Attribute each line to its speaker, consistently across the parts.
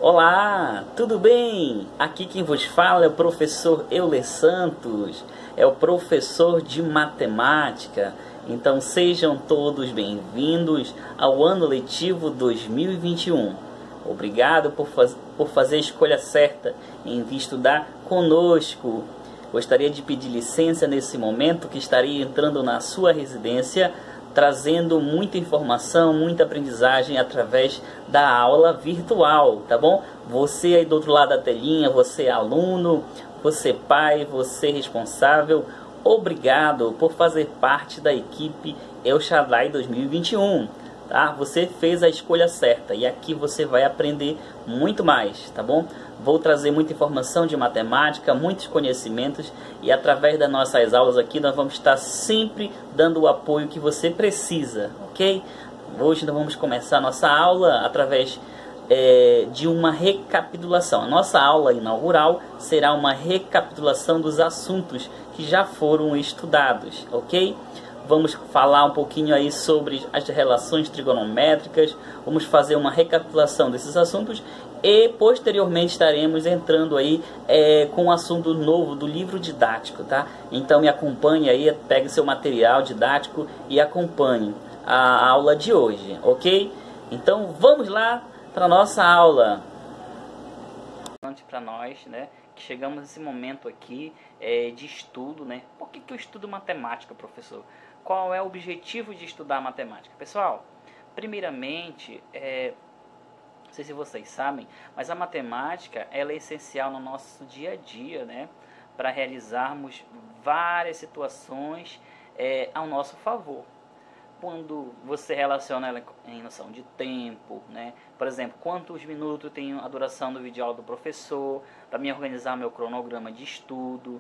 Speaker 1: Olá, tudo bem? Aqui quem vos fala é o professor Euler Santos, é o professor de matemática. Então sejam todos bem-vindos ao ano letivo 2021. Obrigado por fazer a escolha certa em vir estudar conosco. Gostaria de pedir licença nesse momento que estarei entrando na sua residência, trazendo muita informação, muita aprendizagem através da aula virtual, tá bom? Você aí do outro lado da telinha, você aluno, você pai, você responsável, obrigado por fazer parte da equipe El Shaddai 2021, tá? Você fez a escolha certa e aqui você vai aprender muito mais, tá bom? Vou trazer muita informação de matemática, muitos conhecimentos e através das nossas aulas aqui nós vamos estar sempre dando o apoio que você precisa, ok? Hoje nós vamos começar a nossa aula através de uma recapitulação. A nossa aula inaugural será uma recapitulação dos assuntos que já foram estudados, ok? Vamos falar um pouquinho aí sobre as relações trigonométricas, vamos fazer uma recapitulação desses assuntos e posteriormente estaremos entrando aí com um assunto novo do livro didático, tá? Então me acompanhe aí, pegue seu material didático e acompanhe a aula de hoje, ok? Então vamos lá para a nossa aula. Para nós, né, que chegamos nesse momento aqui de estudo, né? Por que eu estudo matemática, professor? Qual é o objetivo de estudar matemática? Pessoal, primeiramente, não sei se vocês sabem, mas a matemática ela é essencial no nosso dia a dia, né? Para realizarmos várias situações ao nosso favor. Quando você relaciona ela em noção de tempo, né? Por exemplo, quantos minutos tem a duração do videoaula do professor, para me organizar meu cronograma de estudo,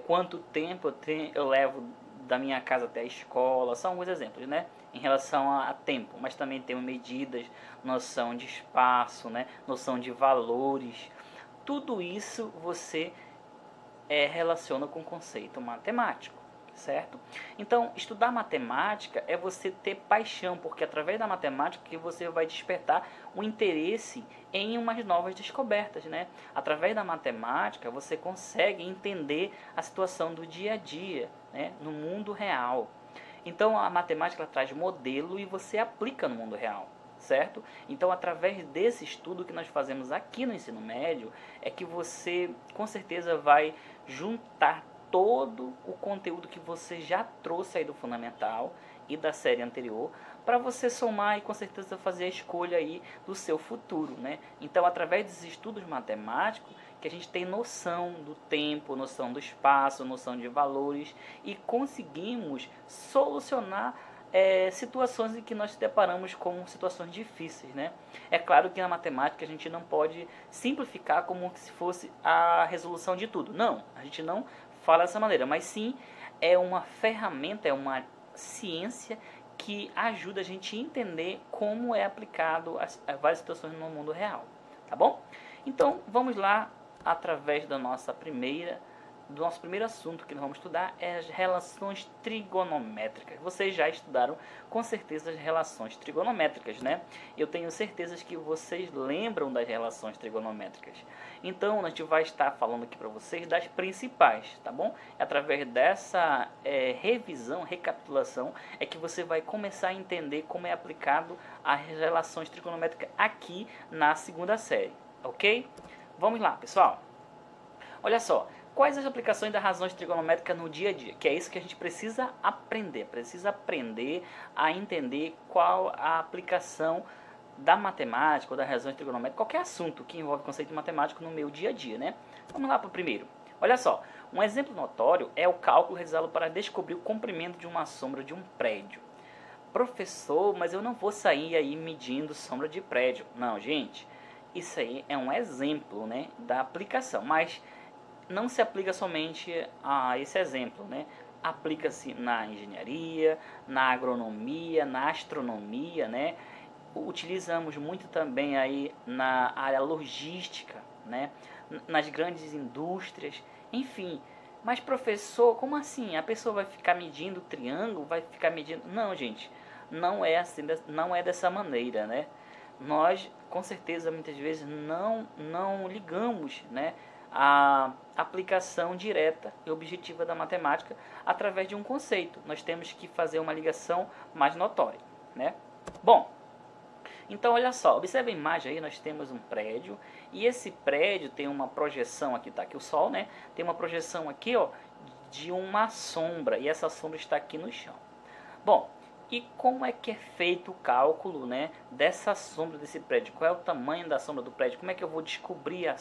Speaker 1: quanto tempo eu levo da minha casa até a escola, são alguns exemplos, né? Em relação a tempo, mas também temos medidas, noção de espaço, né? Noção de valores. Tudo isso você relaciona com o conceito matemático, certo? Então, estudar matemática é você ter paixão, porque através da matemática que você vai despertar o interesse em umas novas descobertas, né? Através da matemática você consegue entender a situação do dia a dia, né? No mundo real. Então, a matemática ela traz modelo e você aplica no mundo real, certo? Então, através desse estudo que nós fazemos aqui no ensino médio, é que você com certeza vai juntar todo o conteúdo que você já trouxe aí do fundamental e da série anterior para você somar e com certeza fazer a escolha aí do seu futuro, né? Então, através desses estudos matemáticos que a gente tem noção do tempo, noção do espaço, noção de valores e conseguimos solucionar situações em que nós se deparamos com situações difíceis, né? É claro que na matemática a gente não pode simplificar como se fosse a resolução de tudo. Não, a gente não fala dessa maneira, mas sim é uma ferramenta, é uma ciência que ajuda a gente a entender como é aplicado a várias situações no mundo real, tá bom? Então vamos lá através do nosso primeiro assunto que nós vamos estudar é as relações trigonométricas. Vocês já estudaram com certeza as relações trigonométricas, né? Eu tenho certeza que vocês lembram das relações trigonométricas. Então, a gente vai estar falando aqui para vocês das principais, tá bom? Através dessa revisão, recapitulação, é que você vai começar a entender como é aplicado as relações trigonométricas aqui na segunda série, ok? Vamos lá, pessoal. Olha só, quais as aplicações das razões trigonométricas no dia a dia? Que é isso que a gente precisa aprender a entender qual a aplicação da matemática ou das razões trigonométricas, qualquer assunto que envolve conceito matemático no meu dia a dia, né? Vamos lá para o primeiro. Olha só, um exemplo notório é o cálculo realizado para descobrir o comprimento de uma sombra de um prédio. Professor, mas eu não vou sair aí medindo sombra de prédio. Não, gente, isso aí é um exemplo, né, da aplicação, mas não se aplica somente a esse exemplo, né? Aplica-se na engenharia, na agronomia, na astronomia, né? Utilizamos muito também aí na área logística, né? Nas grandes indústrias, enfim. Mas professor, como assim? A pessoa vai ficar medindo o triângulo, vai ficar medindo... Não, gente, não é assim, não é dessa maneira, né? nós com certeza muitas vezes não ligamos, né, a aplicação direta e objetiva da matemática através de um conceito. Nós temos que fazer uma ligação mais notória, né? Bom, então olha só, observe a imagem aí, nós temos um prédio e esse prédio tem uma projeção aqui, tá aqui o sol, né? Tem uma projeção aqui, ó, de uma sombra e essa sombra está aqui no chão. Bom, e como é que é feito o cálculo, né, dessa sombra desse prédio? Qual é o tamanho da sombra do prédio? Como é que eu vou descobrir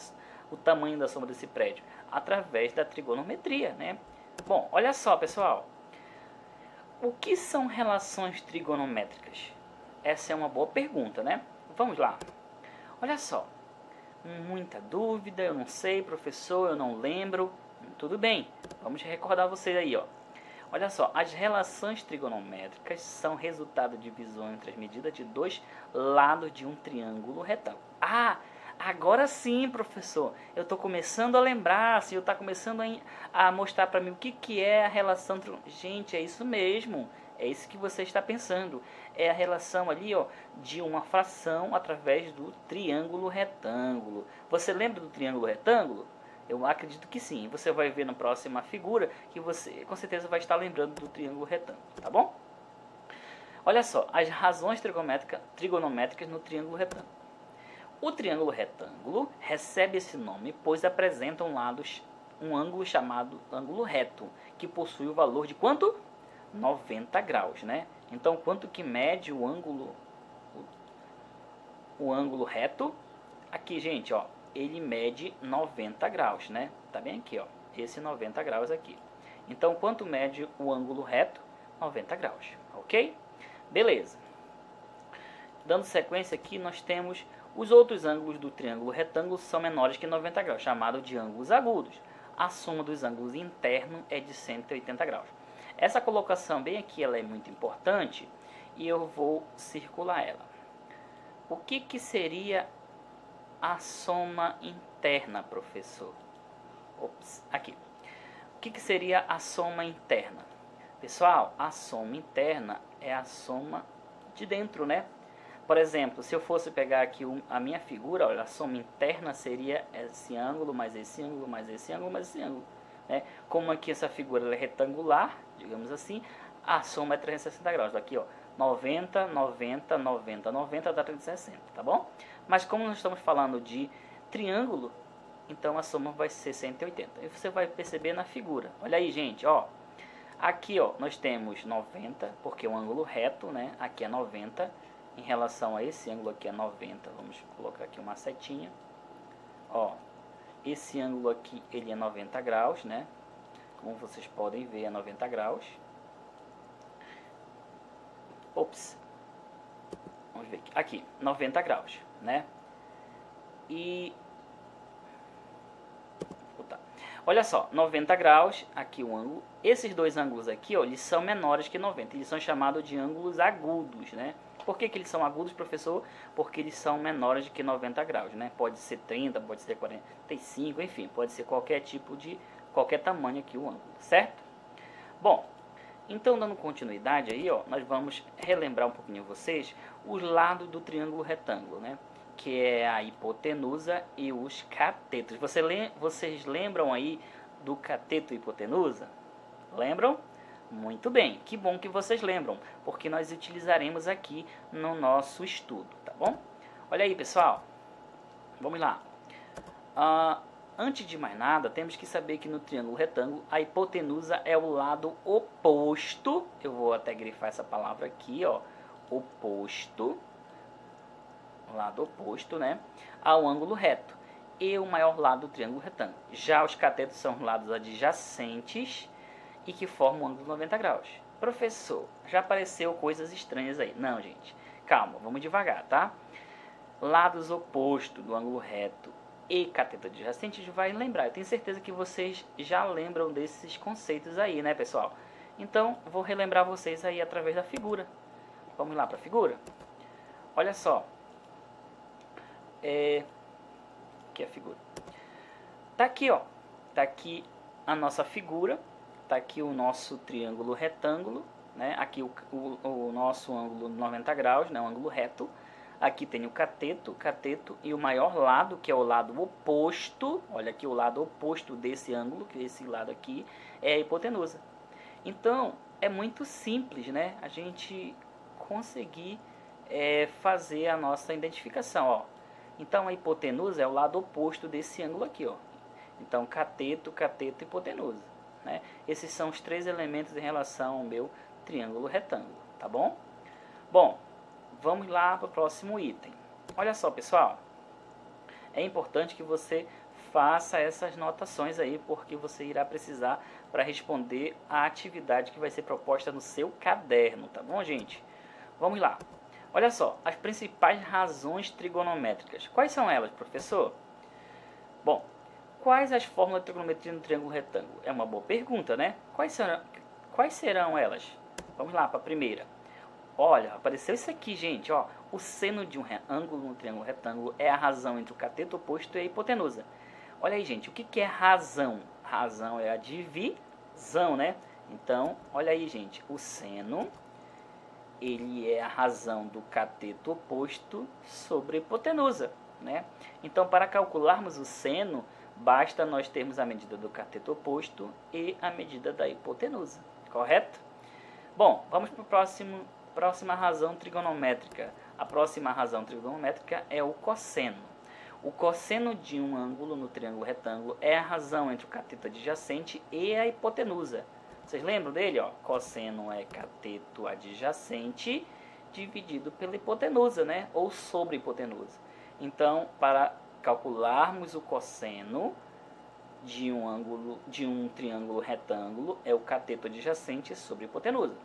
Speaker 1: o tamanho da sombra desse prédio? Através da trigonometria, né? Bom, olha só, pessoal. O que são relações trigonométricas? Essa é uma boa pergunta, né? Vamos lá. Olha só. Muita dúvida, eu não sei, professor, eu não lembro. Tudo bem, vamos recordar vocês aí, ó. Olha só, as relações trigonométricas são resultado de divisão entre as medidas de dois lados de um triângulo retângulo. Ah, agora sim, professor, eu estou começando a lembrar, se eu está começando a mostrar para mim o que é a relação trigonométrica. Gente, é isso mesmo, é isso que você está pensando. É a relação ali, ó, de uma fração através do triângulo retângulo. Você lembra do triângulo retângulo? Eu acredito que sim. Você vai ver na próxima figura que você com certeza vai estar lembrando do triângulo retângulo, tá bom? Olha só, as razões trigonométricas no triângulo retângulo. O triângulo retângulo recebe esse nome pois apresenta um ângulo chamado ângulo reto, que possui o valor de quanto? 90 graus, né? Então, quanto que mede o ângulo reto? Aqui, gente, ó, ele mede 90 graus, né? Tá bem aqui, ó, esse 90 graus aqui. Então, quanto mede o ângulo reto? 90 graus, ok? Beleza. Dando sequência aqui, nós temos os outros ângulos do triângulo retângulo são menores que 90 graus, chamado de ângulos agudos. A soma dos ângulos internos é de 180 graus. Essa colocação bem aqui ela é muito importante e eu vou circular ela. O que seria a soma interna, professor? Ops, aqui. O que seria a soma interna? Pessoal, a soma interna é a soma de dentro, né? Por exemplo, se eu fosse pegar aqui a minha figura, olha, a soma interna seria esse ângulo, mais esse ângulo, mais esse ângulo, mais esse ângulo. Né? Como aqui essa figura é retangular, digamos assim, a soma é 360 graus. Aqui, ó, 90, 90, 90, 90 dá 360, tá bom? Mas como nós estamos falando de triângulo, então a soma vai ser 180. E você vai perceber na figura. Olha aí, gente, ó. Aqui, ó, nós temos 90, porque é um ângulo reto, né? Aqui é 90. Em relação a esse ângulo aqui é 90. Vamos colocar aqui uma setinha. Ó, esse ângulo aqui, ele é 90 graus, né? Como vocês podem ver, é 90 graus. Ops. Vamos ver aqui. Aqui, 90 graus, né? E... olha só, 90 graus, aqui o ângulo. Esses dois ângulos aqui, ó, eles são menores que 90. Eles são chamados de ângulos agudos, né? Por que eles são agudos, professor? Porque eles são menores de que 90 graus, né? Pode ser 30, pode ser 45, enfim, pode ser qualquer tipo de, qualquer tamanho aqui o ângulo, certo? Bom, então dando continuidade aí, ó, nós vamos relembrar um pouquinho vocês os lados do triângulo retângulo, né? Que é a hipotenusa e os catetos. Vocês lembram aí do cateto e hipotenusa? Lembram? Muito bem, que bom que vocês lembram, porque nós utilizaremos aqui no nosso estudo, tá bom? Olha aí, pessoal, vamos lá. Antes de mais nada, temos que saber que no triângulo retângulo, a hipotenusa é o lado oposto, eu vou até grifar essa palavra aqui, ó, oposto, lado oposto, né, ao ângulo reto, e o maior lado do triângulo retângulo. Já os catetos são lados adjacentes e que formam um ângulo de 90 graus. Professor, já apareceu coisas estranhas aí. Não, gente, calma, vamos devagar, tá? Lados opostos do ângulo reto e cateto adjacente, a gente vai lembrar. Eu tenho certeza que vocês já lembram desses conceitos aí, né, pessoal? Então, vou relembrar vocês aí através da figura. Vamos lá para a figura? Olha só. Aqui é a figura. Tá aqui, ó. Tá aqui a nossa figura. Tá aqui o nosso triângulo retângulo, né? Aqui o nosso ângulo 90 graus, né? Um ângulo reto. Aqui tem o cateto e o maior lado, que é o lado oposto. Olha aqui o lado oposto desse ângulo, que esse lado aqui é a hipotenusa. Então, é muito simples, né? A gente conseguir fazer a nossa identificação, ó. Então, a hipotenusa é o lado oposto desse ângulo aqui, ó. Então, cateto, e hipotenusa, né? Esses são os três elementos em relação ao meu triângulo retângulo, tá bom? Bom, vamos lá para o próximo item. Olha só, pessoal. É importante que você faça essas notações aí, porque você irá precisar para responder a atividade que vai ser proposta no seu caderno, tá bom, gente? Vamos lá. Olha só, as principais razões trigonométricas. Quais são elas, professor? Bom, quais as fórmulas de trigonometria no triângulo retângulo? É uma boa pergunta, né? Quais serão elas? Vamos lá para a primeira. Olha, apareceu isso aqui, gente, ó. O seno de um ângulo no triângulo retângulo é a razão entre o cateto oposto e a hipotenusa. Olha aí, gente, o que é razão? Razão é a divisão, né? Então, olha aí, gente, o seno, ele é a razão do cateto oposto sobre a hipotenusa, né? Então, para calcularmos o seno, basta nós termos a medida do cateto oposto e a medida da hipotenusa, correto? Bom, vamos para a próxima razão trigonométrica. A próxima razão trigonométrica é o cosseno. O cosseno de um ângulo no triângulo retângulo é a razão entre o cateto adjacente e a hipotenusa. Vocês lembram dele? Ó? Cosseno é cateto adjacente dividido pela hipotenusa, né? Ou sobre hipotenusa. Então, para calcularmos o cosseno de um triângulo retângulo, é o cateto adjacente sobre hipotenusa.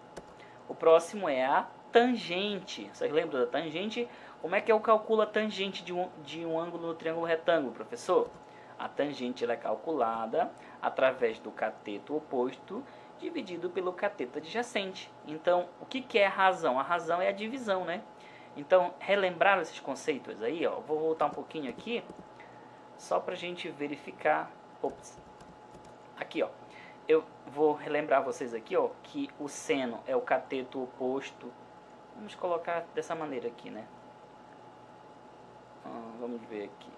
Speaker 1: O próximo é a tangente. Vocês lembram da tangente? Como é que eu calculo a tangente de um ângulo no triângulo retângulo, professor? A tangente ela é calculada através do cateto oposto dividido pelo cateto adjacente. Então, o que é a razão? A razão é a divisão, né? Então, relembrar esses conceitos aí, ó. Vou voltar um pouquinho aqui, só para a gente verificar. Ops. Aqui, ó. Eu vou relembrar vocês aqui, ó, que o seno é o cateto oposto. Vamos colocar dessa maneira aqui, né? Vamos ver aqui.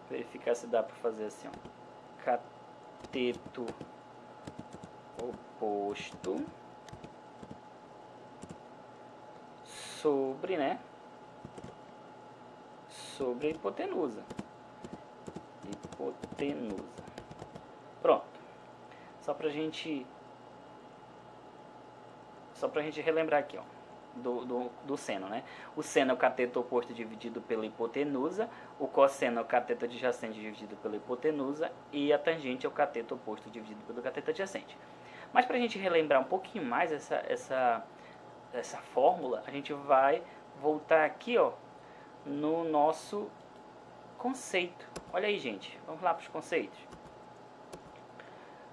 Speaker 1: Verificar se dá para fazer assim, ó. Cateto oposto sobre, né? Sobre a hipotenusa. Hipotenusa. Pronto. Só pra gente relembrar aqui, ó, do seno, né? O seno é o cateto oposto dividido pela hipotenusa, o cosseno é o cateto adjacente dividido pela hipotenusa e a tangente é o cateto oposto dividido pelo cateto adjacente. Mas pra gente relembrar um pouquinho mais essa fórmula, a gente vai voltar aqui, ó, no nosso conceito. Olha aí, gente. Vamos lá para os conceitos.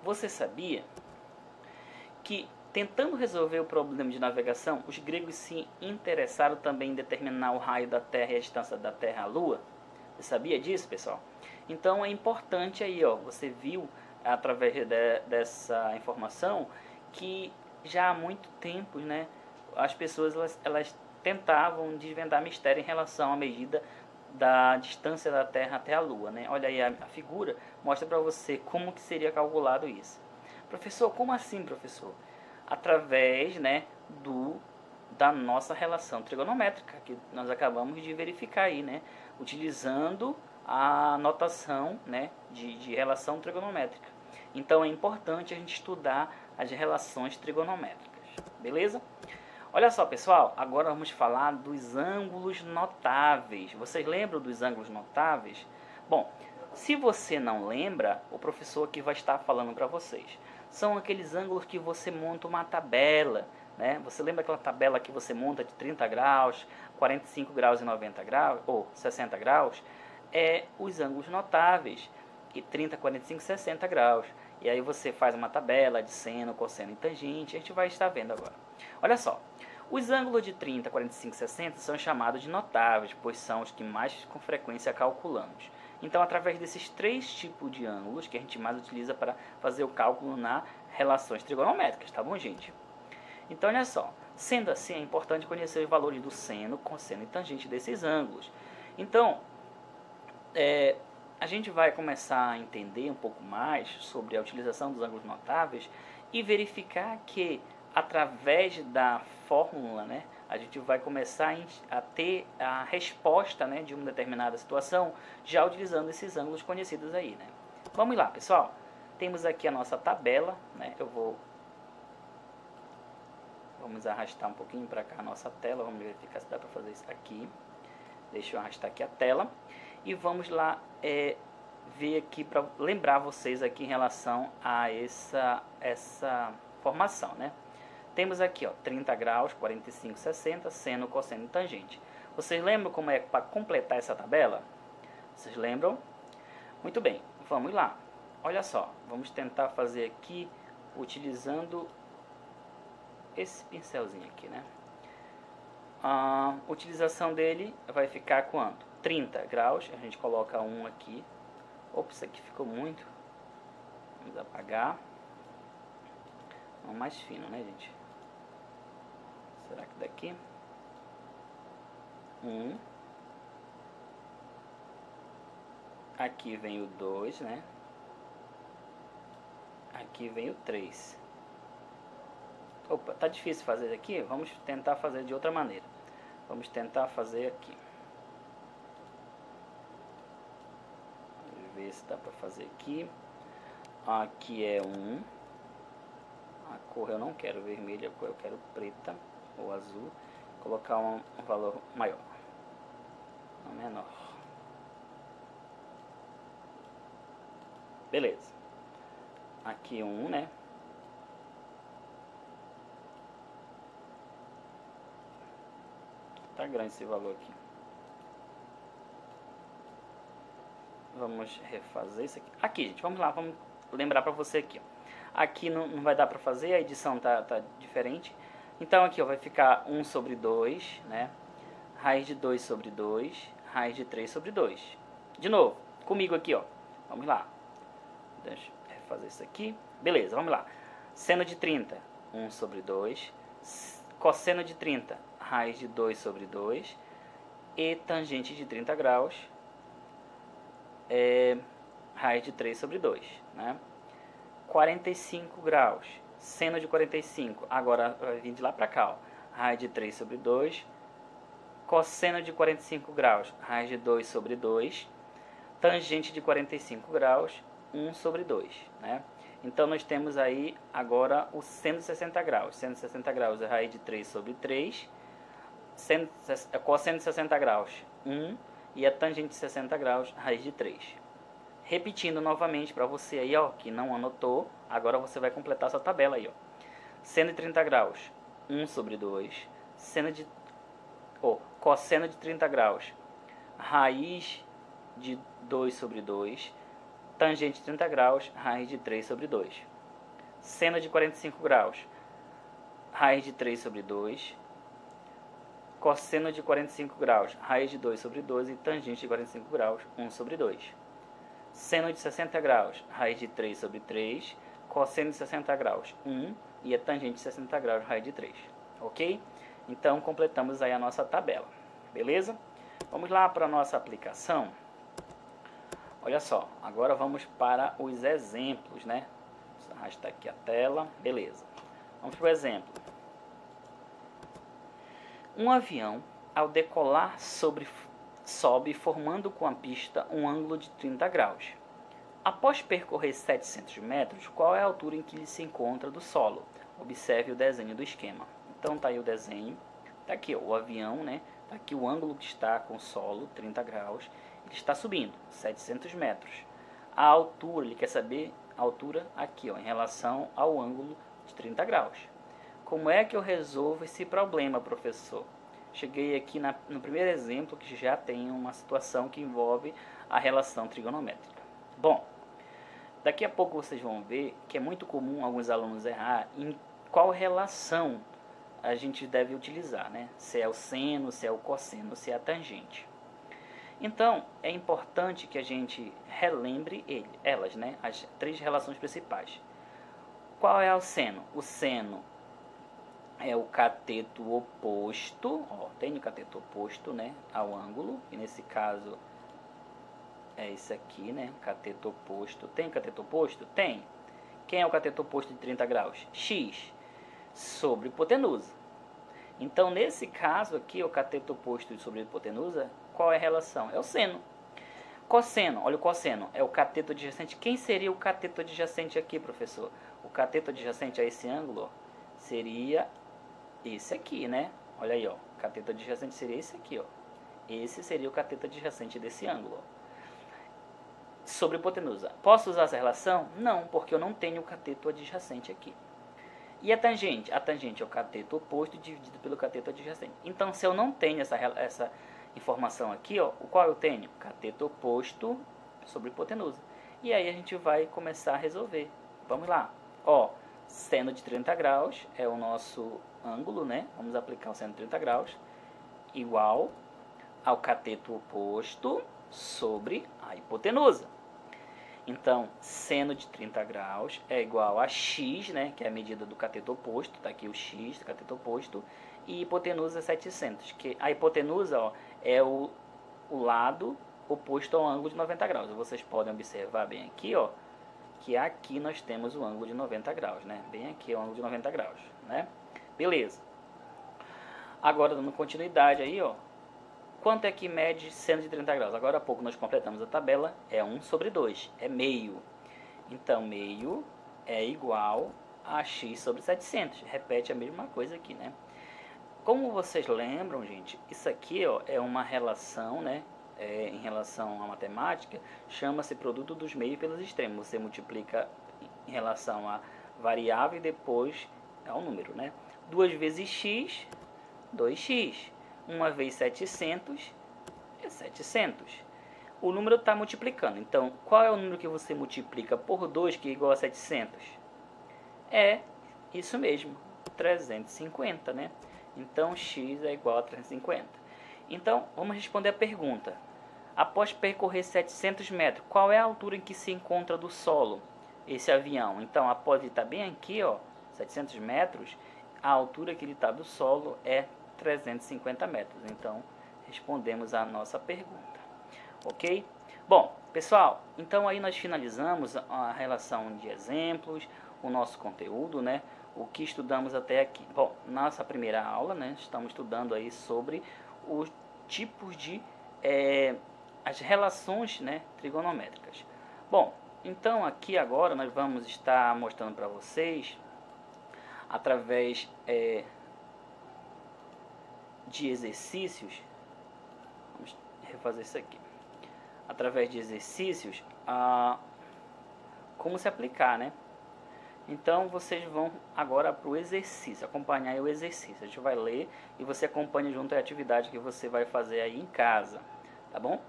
Speaker 1: Você sabia que, tentando resolver o problema de navegação, os gregos se interessaram também em determinar o raio da Terra e a distância da Terra à Lua? Você sabia disso, pessoal? Então é importante aí, ó, você viu através dessa informação que já há muito tempo, né, as pessoas elas tentavam desvendar mistério em relação à medida da distância da Terra até a Lua, né? Olha aí a figura, mostra para você como que seria calculado isso. Professor, como assim, professor? Através, né, da nossa relação trigonométrica, que nós acabamos de verificar aí, né? Utilizando a notação, né, de relação trigonométrica. Então é importante a gente estudar as relações trigonométricas, beleza? Olha só, pessoal, agora vamos falar dos ângulos notáveis. Vocês lembram dos ângulos notáveis? Bom, se você não lembra, o professor aqui vai estar falando para vocês. São aqueles ângulos que você monta uma tabela, né? Você lembra aquela tabela que você monta de 30 graus, 45 graus e 90 graus, ou 60 graus? É os ângulos notáveis, e 30, 45, 60 graus. E aí você faz uma tabela de seno, cosseno e tangente, a gente vai estar vendo agora. Olha só, os ângulos de 30, 45 e 60 são chamados de notáveis, pois são os que mais com frequência calculamos. Então, através desses três tipos de ângulos que a gente mais utiliza para fazer o cálculo nas relações trigonométricas, tá bom, gente? Então, olha só, Sendo assim, é importante conhecer os valores do seno, cosseno e tangente desses ângulos. Então, a gente vai começar a entender um pouco mais sobre a utilização dos ângulos notáveis e verificar que, através da fórmula, né, a gente vai começar a ter a resposta, né, de uma determinada situação, já utilizando esses ângulos conhecidos aí, né. Vamos lá, pessoal. Temos aqui a nossa tabela, né, vamos arrastar um pouquinho para cá a nossa tela, vamos verificar se dá para fazer isso aqui. Deixa eu arrastar aqui a tela. E vamos lá ver aqui para lembrar vocês aqui em relação a essa formação, né? Temos aqui, ó, 30 graus, 45, 60, seno, cosseno e tangente. Vocês lembram como é para completar essa tabela? Vocês lembram? Muito bem, vamos lá. Olha só, vamos tentar fazer aqui utilizando esse pincelzinho aqui, né? A utilização dele vai ficar quanto? 30 graus, a gente coloca um aqui. Opa, isso aqui ficou muito. Vamos apagar. Um mais fino, né, gente? Será que daqui? Aqui vem o 2, né? Aqui vem o 3. Opa, tá difícil fazer aqui? Vamos tentar fazer de outra maneira. Vamos tentar fazer aqui. Vamos ver se dá para fazer aqui. Aqui é 1. A cor eu não quero vermelha, a cor eu quero preta ou azul. Vou colocar um valor maior, não menor. Beleza. Aqui 1, né? Tá grande esse valor aqui. Vamos refazer isso aqui. Aqui, gente, vamos lá, vamos lembrar para você aqui, ó. Aqui não vai dar para fazer, a edição tá diferente. Então aqui, ó, vai ficar 1 sobre 2, né? Raiz de 2 sobre 2, raiz de 3 sobre 2. De novo, comigo aqui, ó. Vamos lá. Deixa eu refazer isso aqui. Beleza, vamos lá. Seno de 30, 1 sobre 2. Cosseno de 30, raiz de 2 sobre 2. E tangente de 30 graus, raiz de 3 sobre 2, né? 45 graus, seno de 45, agora vai vir de lá para cá, ó. Raiz de 3 sobre 2, cosseno de 45 graus, raiz de 2 sobre 2, tangente de 45 graus, 1 sobre 2, né? Então nós temos aí agora o seno de 60 graus, seno de 60 graus é raiz de 3 sobre 3, cosseno de 60 graus, 1, e a tangente de 60 graus, raiz de 3. Repetindo novamente para você aí, ó, que não anotou, agora você vai completar essa tabela aí, ó. Seno de 30 graus, 1 sobre 2. Cosseno de 30 graus, raiz de 2 sobre 2. Tangente de 30 graus, raiz de 3 sobre 2. Seno de 45 graus, raiz de 3 sobre 2. Cosseno de 45 graus, raiz de 2 sobre 2. E tangente de 45 graus, 1 sobre 2. Seno de 60 graus, raiz de 3 sobre 3, cosseno de 60 graus, 1, e a tangente de 60 graus, raiz de 3, ok? Então, completamos aí a nossa tabela, beleza? Vamos lá para a nossa aplicação. Olha só, agora vamos para os exemplos, né? Vou arrastar aqui a tela, beleza. Vamos para o exemplo. Um avião, ao decolar sobe formando com a pista um ângulo de 30 graus. Após percorrer 700 metros, qual é a altura em que ele se encontra do solo? Observe o desenho do esquema. Então tá aí o desenho. Tá aqui, ó, o avião, né? Tá aqui o ângulo que está com o solo, 30 graus. Ele está subindo 700 metros. A altura, ele quer saber a altura aqui, ó, em relação ao ângulo de 30 graus. Como é que eu resolvo esse problema, professor? Cheguei aqui no primeiro exemplo que já tem uma situação que envolve a relação trigonométrica. Bom, daqui a pouco vocês vão ver que é muito comum alguns alunos errar em qual relação a gente deve utilizar, né? Se é o seno, se é o cosseno, se é a tangente. Então, é importante que a gente relembre elas, né? As três relações principais. Qual é o seno? O seno é o cateto oposto, ó, tem o cateto oposto, né, ao ângulo, e nesse caso é esse aqui, né, cateto oposto. Tem cateto oposto? Tem. Quem é o cateto oposto de 30 graus? X sobre hipotenusa. Então, nesse caso aqui, o cateto oposto sobre hipotenusa, qual é a relação? É o seno. Cosseno, olha o cosseno, é o cateto adjacente. Quem seria o cateto adjacente aqui, professor? O cateto adjacente a esse ângulo, ó, seria esse aqui, né? Olha aí, ó, o cateto adjacente seria esse aqui, ó. Esse seria o cateto adjacente desse ângulo, ó. Sobre hipotenusa. Posso usar essa relação? Não, porque eu não tenho o cateto adjacente aqui. E a tangente? A tangente é o cateto oposto dividido pelo cateto adjacente. Então, se eu não tenho essa informação aqui, ó, o qual eu tenho? Cateto oposto sobre hipotenusa. E aí a gente vai começar a resolver. Vamos lá. Ó, seno de 30 graus é o nosso ângulo, né? Vamos aplicar o seno de 30 graus igual ao cateto oposto sobre a hipotenusa. Então, seno de 30 graus é igual a x, né, que é a medida do cateto oposto, está aqui o x do cateto oposto, e hipotenusa é 700, que a hipotenusa, ó, é o lado oposto ao ângulo de 90 graus. Vocês podem observar bem aqui, ó, que aqui nós temos o ângulo de 90 graus, né? Bem aqui é o ângulo de 90 graus, né? Beleza. Agora, dando continuidade aí, ó, quanto é que mede seno de 30 graus? Agora há pouco nós completamos a tabela, é 1 sobre 2, é meio. Então, meio é igual a x sobre 700. Repete a mesma coisa aqui, né? Como vocês lembram, gente, isso aqui, ó, é uma relação, né? Em relação à matemática, chama-se produto dos meios pelos extremos. Você multiplica em relação à variável e depois ao número, né? 2 vezes x, 2x. 1 vezes 700 é 700. O número está multiplicando. Então, qual é o número que você multiplica por 2 que é igual a 700? É isso mesmo, 350, né? Então, x é igual a 350. Então, vamos responder a pergunta. Após percorrer 700 metros, qual é a altura em que se encontra do solo esse avião? Então, após ele estar bem aqui, ó, 700 metros, a altura que ele está do solo é 350 metros. Então, respondemos a nossa pergunta. Ok? Bom, pessoal, então aí nós finalizamos a relação de exemplos, o nosso conteúdo, né? O que estudamos até aqui. Bom, nossa primeira aula, né? Estamos estudando aí sobre os tipos de... as relações, né, trigonométricas. Bom, então aqui agora nós vamos estar mostrando para vocês, através de exercícios, vamos refazer isso aqui, através de exercícios, como se aplicar, né? Então vocês vão agora para o exercício, acompanhar aí o exercício. A gente vai ler e você acompanha junto a atividade que você vai fazer aí em casa, tá bom?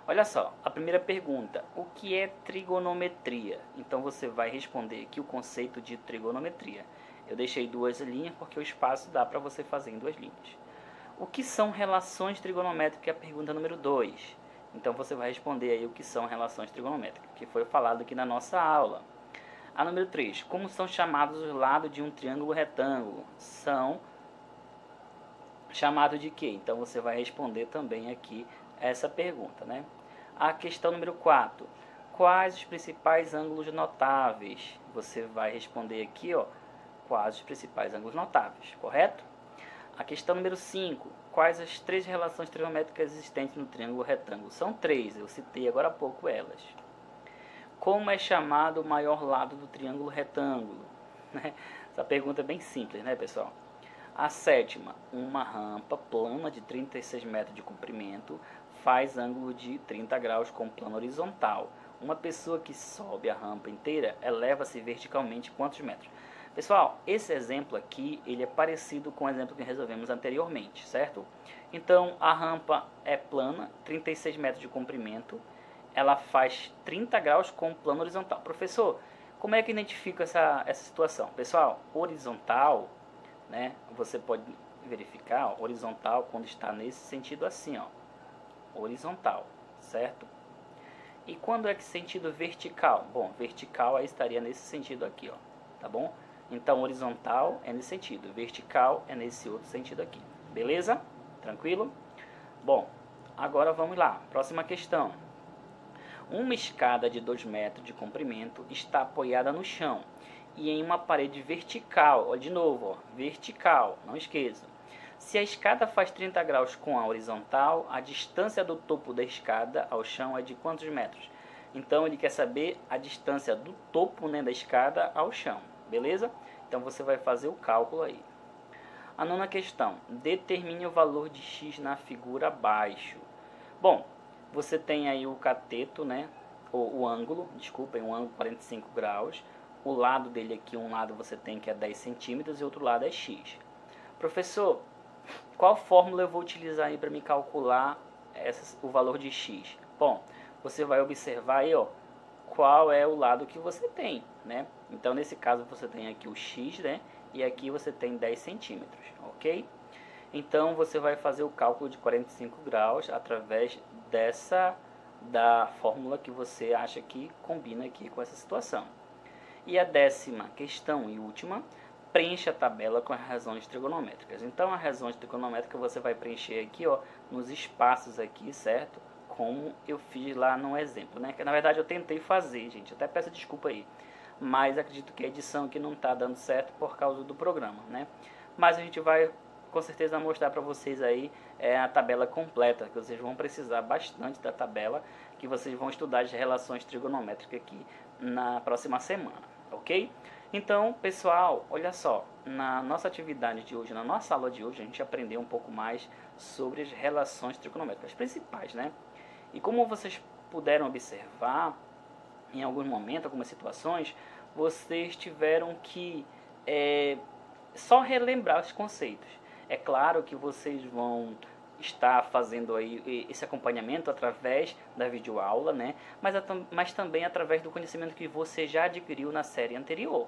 Speaker 1: Olha só, a primeira pergunta, o que é trigonometria? Então você vai responder aqui o conceito de trigonometria. Eu deixei 2 linhas porque o espaço dá para você fazer em 2 linhas. O que são relações trigonométricas? É a pergunta número 2. Então você vai responder aí o que são relações trigonométricas, que foi falado aqui na nossa aula. A número 3, como são chamados os lados de um triângulo retângulo? São chamados de quê? Então você vai responder também aqui essa pergunta, né? A questão número 4, quais os principais ângulos notáveis? Você vai responder aqui, ó, quais os principais ângulos notáveis, correto? A questão número 5, quais as 3 relações trigonométricas existentes no triângulo retângulo? São 3, eu citei agora há pouco elas. Como é chamado o maior lado do triângulo retângulo? Essa pergunta é bem simples, né, pessoal? A 7ª, uma rampa plana de 36 metros de comprimento faz ângulo de 30 graus com plano horizontal. Uma pessoa que sobe a rampa inteira eleva-se verticalmente quantos metros? Pessoal, esse exemplo aqui, ele é parecido com o exemplo que resolvemos anteriormente, certo? Então, a rampa é plana, 36 metros de comprimento, ela faz 30 graus com plano horizontal. Professor, como é que identifica essa situação? Pessoal, horizontal, né, você pode verificar, ó, horizontal quando está nesse sentido assim, ó, horizontal, certo? E quando é que sentido vertical? Bom, vertical aí estaria nesse sentido aqui, ó, tá bom? Então, horizontal é nesse sentido, vertical é nesse outro sentido aqui. Beleza? Tranquilo? Bom, agora vamos lá. Próxima questão. Uma escada de 2 metros de comprimento está apoiada no chão e em uma parede vertical. Olha de novo, ó, vertical, não esqueça. Se a escada faz 30 graus com a horizontal, a distância do topo da escada ao chão é de quantos metros? Então ele quer saber a distância do topo, né, da escada ao chão, beleza? Então você vai fazer o cálculo aí. A nona questão, determine o valor de x na figura abaixo. Bom, você tem aí o cateto, né, o ângulo, desculpem, um ângulo 45 graus. O lado dele aqui, um lado você tem que é 10 centímetros e outro lado é x. Professor, qual fórmula eu vou utilizar aí para me calcular o valor de x? Bom, você vai observar aí, ó, qual é o lado que você tem, né? Então, nesse caso, você tem aqui o x, né? E aqui você tem 10 centímetros, ok? Então, você vai fazer o cálculo de 45 graus através da fórmula que você acha que combina aqui com essa situação. E a 10ª questão e última, preencha a tabela com as razões trigonométricas. Então, a razão trigonométrica você vai preencher aqui, ó, nos espaços aqui, certo? Como eu fiz lá no exemplo, né? Que na verdade eu tentei fazer, gente. Até peço desculpa aí. Mas acredito que a edição aqui não está dando certo por causa do programa, né? Mas a gente vai com certeza mostrar para vocês aí a tabela completa, que vocês vão precisar bastante da tabela, que vocês vão estudar as relações trigonométricas aqui na próxima semana, ok? Então, pessoal, olha só, na nossa atividade de hoje, na nossa aula de hoje, a gente aprendeu um pouco mais sobre as relações trigonométricas principais, né? E como vocês puderam observar, em alguns momentos, algumas situações, vocês tiveram que só relembrar os conceitos. É claro que vocês vão estar fazendo aí esse acompanhamento através da videoaula, né? Mas também através do conhecimento que você já adquiriu na série anterior,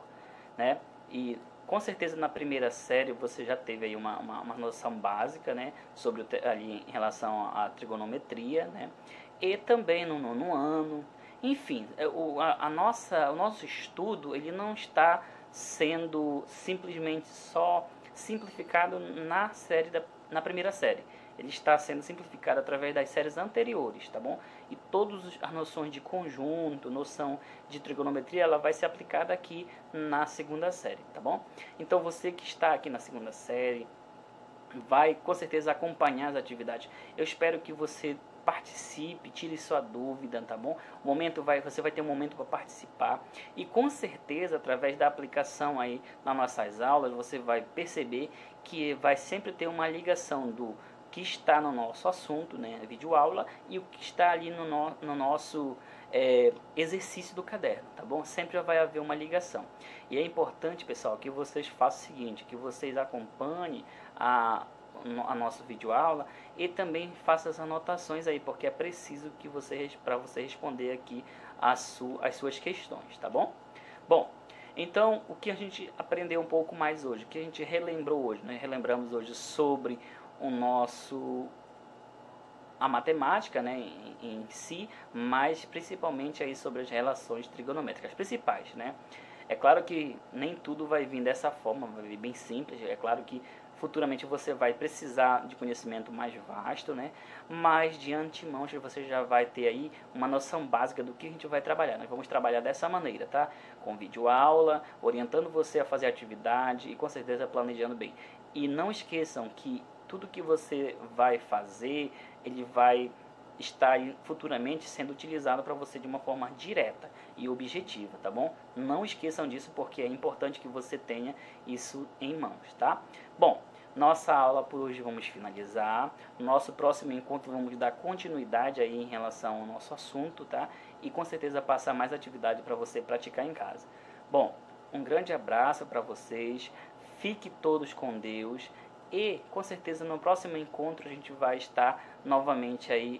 Speaker 1: né? E com certeza na primeira série você já teve aí uma noção básica, né? Sobre ali em relação à trigonometria, né? E também no 9º ano. Enfim, o nosso estudo ele não está sendo simplesmente só simplificado na primeira série. Ele está sendo simplificado através das séries anteriores, tá bom? E todas as noções de conjunto, noção de trigonometria, ela vai ser aplicada aqui na segunda série, tá bom? Então você que está aqui na segunda série vai com certeza acompanhar as atividades. Eu espero que você participe, tire sua dúvida, tá bom? Você vai ter um momento para participar e com certeza através da aplicação aí nas nossas aulas você vai perceber que vai sempre ter uma ligação do que está no nosso assunto, né, videoaula, e o que está ali no nosso exercício do caderno, tá bom? Sempre vai haver uma ligação. E é importante, pessoal, que vocês façam o seguinte, que vocês acompanhem a nossa videoaula e também façam as anotações aí, porque é preciso que para você responder aqui as suas questões, tá bom? Bom, então o que a gente aprendeu um pouco mais hoje, o que a gente relembrou hoje, né? Relembramos hoje sobre a matemática, né, em si, mas principalmente aí sobre as relações trigonométricas principais, né? É claro que nem tudo vai vir dessa forma, vai vir bem simples. É claro que futuramente você vai precisar de conhecimento mais vasto, né? Mas de antemão você já vai ter aí uma noção básica do que a gente vai trabalhar. Nós vamos trabalhar dessa maneira, tá? Com videoaula, orientando você a fazer atividade e com certeza planejando bem. E não esqueçam que tudo que você vai fazer, ele vai estar futuramente sendo utilizado para você de uma forma direta e objetiva, tá bom? Não esqueçam disso porque é importante que você tenha isso em mãos, tá? Bom, nossa aula por hoje vamos finalizar. Nosso próximo encontro vamos dar continuidade aí em relação ao nosso assunto, tá? E com certeza passar mais atividade para você praticar em casa. Bom, um grande abraço para vocês. Fique todos com Deus. E com certeza no próximo encontro a gente vai estar novamente aí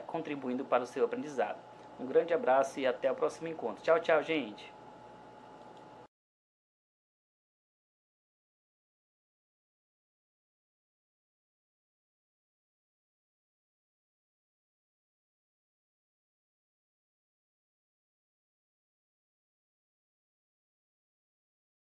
Speaker 1: contribuindo para o seu aprendizado. Um grande abraço e até o próximo encontro. Tchau, tchau, gente!